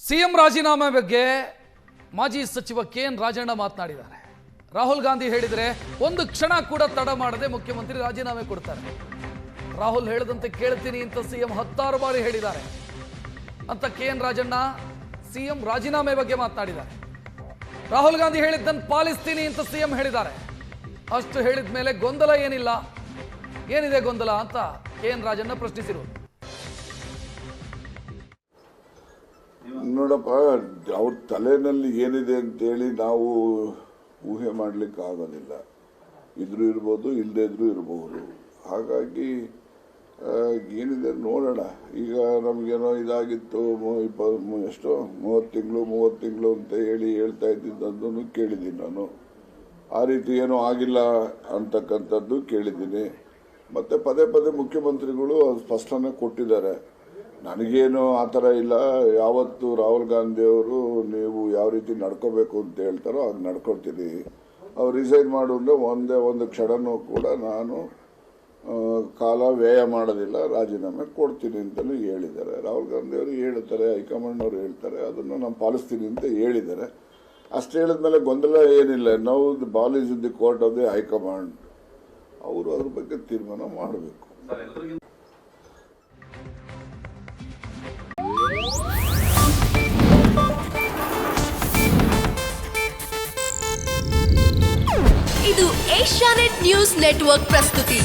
CM ರಾಜೀನಾಮೆ ಬಗ್ಗೆ ಮಾಜಿ ಸಚಿವ ಕೆಎನ್ ರಾಜಣ್ಣ ಮಾತನಾಡಿದ್ದಾರೆ. ರಾಹುಲ್ ಗಾಂಧಿ ಹೇಳಿದರೆ ಒಂದು ಕ್ಷಣ ಕೂಡ ತಡ ಮಾಡದೆ ಮುಖ್ಯಮಂತ್ರಿ ರಾಜೀನಾಮೆ ಕೊಡ್ತಾರೆ. ರಾಹುಲ್ ಹೇಳದಂತೆ ಕೇಳ್ತೀನಿ ಅಂತ ಸಿಎಂ 10 ಬಾರಿ ಹೇಳಿದ್ದಾರೆ ಅಂತ ಕೆಎನ್ ರಾಜಣ್ಣ ಸಿಎಂ ರಾಜೀನಾಮೆ ಬಗ್ಗೆ ಮಾತನಾಡಿದ್ದಾರೆ. ರಾಹುಲ್ ಗಾಂಧಿ ಹೇಳಿದ್ದನ್ನು ಪಾಲಿಸ್ತೀನಿ ಅಂತ ಸಿಎಂ ಹೇಳಿದ್ದಾರೆ. ಅಷ್ಟು ಹೇಳಿದ ಮೇಲೆ ಗೊಂದಲ ಏನಿಲ್ಲ, ಏನಿದೆ ಗೊಂದಲ ಅಂತ ಕೆಎನ್ ರಾಜಣ್ಣ ಪ್ರಶ್ನಿಸಿರುವುದು. ನೋಡಪ್ಪ, ಅವ್ರ ತಲೆನಲ್ಲಿ ಏನಿದೆ ಅಂತೇಳಿ ನಾವು ಊಹೆ ಮಾಡಲಿಕ್ಕೆ ಆಗೋದಿಲ್ಲ. ಇದ್ರೂ ಇರ್ಬೋದು, ಇಲ್ಲದೇ ಇದ್ರೂ ಇರಬಹುದು. ಹಾಗಾಗಿ ಏನಿದೆ ನೋಡೋಣ. ಈಗ ನಮಗೇನೋ ಇದಾಗಿತ್ತು, 30 ತಿಂಗಳು ಅಂತ ಹೇಳ್ತಾ ಇದ್ದಿದ್ದನ್ನು ಕೇಳಿದ್ದೀನಿ ನಾನು. ಆ ರೀತಿ ಏನೂ ಆಗಿಲ್ಲ ಅಂತಕ್ಕಂಥದ್ದು ಕೇಳಿದ್ದೀನಿ. ಮತ್ತು ಪದೇ ಮುಖ್ಯಮಂತ್ರಿಗಳು ಸ್ಪಷ್ಟನೆ ಕೊಟ್ಟಿದ್ದಾರೆ. ನನಗೇನು ಆ ಥರ ಇಲ್ಲ. ಯಾವತ್ತು ರಾಹುಲ್ ಗಾಂಧಿಯವರು ನೀವು ಯಾವ ರೀತಿ ನಡ್ಕೋಬೇಕು ಅಂತ ಹೇಳ್ತಾರೋ ಅದು ನಡ್ಕೊಳ್ತೀನಿ. ಅವ್ರು ರಿಸೈನ್ ಮಾಡಿದ್ರೆ ಒಂದು ಕ್ಷಣನೂ ಕೂಡ ನಾನು ಕಾಲ ವ್ಯಯ ಮಾಡೋದಿಲ್ಲ, ರಾಜೀನಾಮೆ ಕೊಡ್ತೀನಿ ಅಂತಲೂ ಹೇಳಿದ್ದಾರೆ. ರಾಹುಲ್ ಗಾಂಧಿಯವರು ಹೇಳ್ತಾರೆ, ಹೈಕಮಾಂಡ್ ಅವರು ಹೇಳ್ತಾರೆ, ಅದನ್ನು ನಾನು ಪಾಲಿಸ್ತೀನಿ ಅಂತ ಹೇಳಿದ್ದಾರೆ. ಅಷ್ಟು ಹೇಳಿದ್ಮೇಲೆ ಗೊಂದಲ ಏನಿಲ್ಲ. Now the ball is in the court of the high command. ಅವರು ಅದ್ರ ಬಗ್ಗೆ ತೀರ್ಮಾನ ಮಾಡಬೇಕು. ಇದು ಏಷ್ಯಾನೆಟ್ ನ್ಯೂಸ್ ನೆಟ್ವರ್ಕ್ ಪ್ರಸ್ತುತಿ.